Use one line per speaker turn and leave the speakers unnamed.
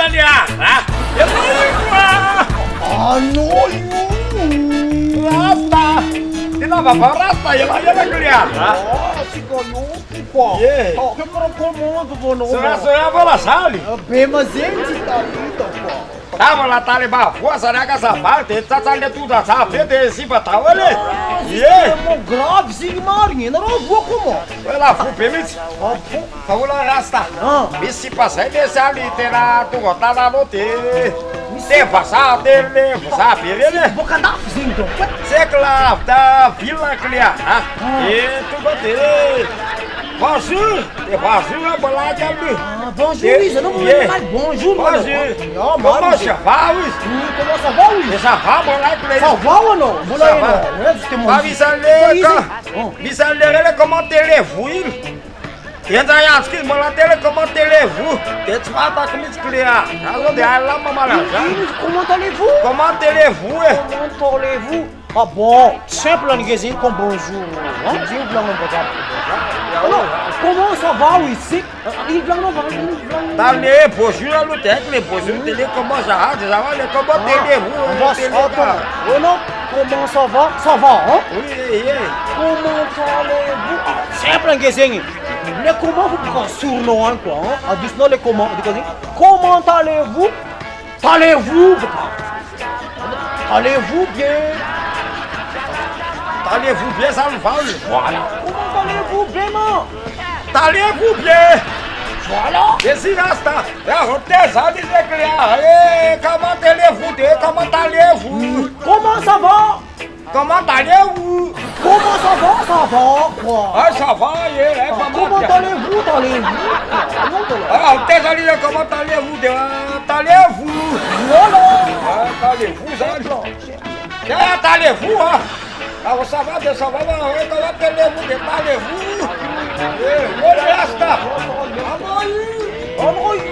Kaliana.
Ah, no.
Rasta. Kenapa Pak Rasta ya Kaliana?
Oh, si conosci qua.
Yeah.
Oh, che meracomodo, buono.
Será bola sali.
Bem, mas ele tá lindo, pô.
Tava lá taliba, força na casa parte, tá saindo tudo a saber desse batal ali.
É uma grave, sim, Marinha. Não vou como.
Vai lá, fu permite. Vamos lá, Rasta. Me se passar desse ali, terá tu botar na noite. Tem passar dele, sabe ele?
Boca da então.
Sei que lá da Vila Cliana. E tu botei. Bonjour, bonjour, a bolada ali.
Bonjour, eu não vou mais bonjour, mano.
Comment ça va, oui?
Comment ça va, oui?
Ça va, bolada ali.
Ça va ou não? Bolada não.
Vai misalere comment allez-vous? Entra aí, as que bola tele comment allez-vous? Que tu mata com isso criar. Alô, de lá mamãe.
Comment allez-vous?
Comment allez-vous?
Comment allez-vous? Ah bon, simple ninguém com bonjour. Hein? Dis blanc non comment ça va ici? Il blanc non
Tá né, bonjour à l'hôtel, les bonjour télé comment ça va? Ça va, comment allez-vous?
Oh non, comment ça va? Ça va, hein?
Oui,
comment allez-vous? Simple ninguém. Le comment vous prend surnom hein quoi? Hein? Dis non le comment, dis quoi? Comment allez-vous? Allez-vous? Allez-vous bien?
Allez-vous bien, ça le va?
Voilà. Comment allez-vous bien, man?
Allez-vous bien?
Voilà.
Esse rasta, ça dit que comment allez-vous? Comment allez-vous?
Comment ça va?
Comment allez-vous?
Comment ça va? Ça va, quoi?
Ah, ça va,
comment allez-vous?
Ah, t'es allé, comment allez-vous? Allez-vous?
Voilà.
Allez-vous, ça? Allez-vous, hein? Ah, ça va, comment allez-vous? Allez-vous? Olha esta!
Amanhã!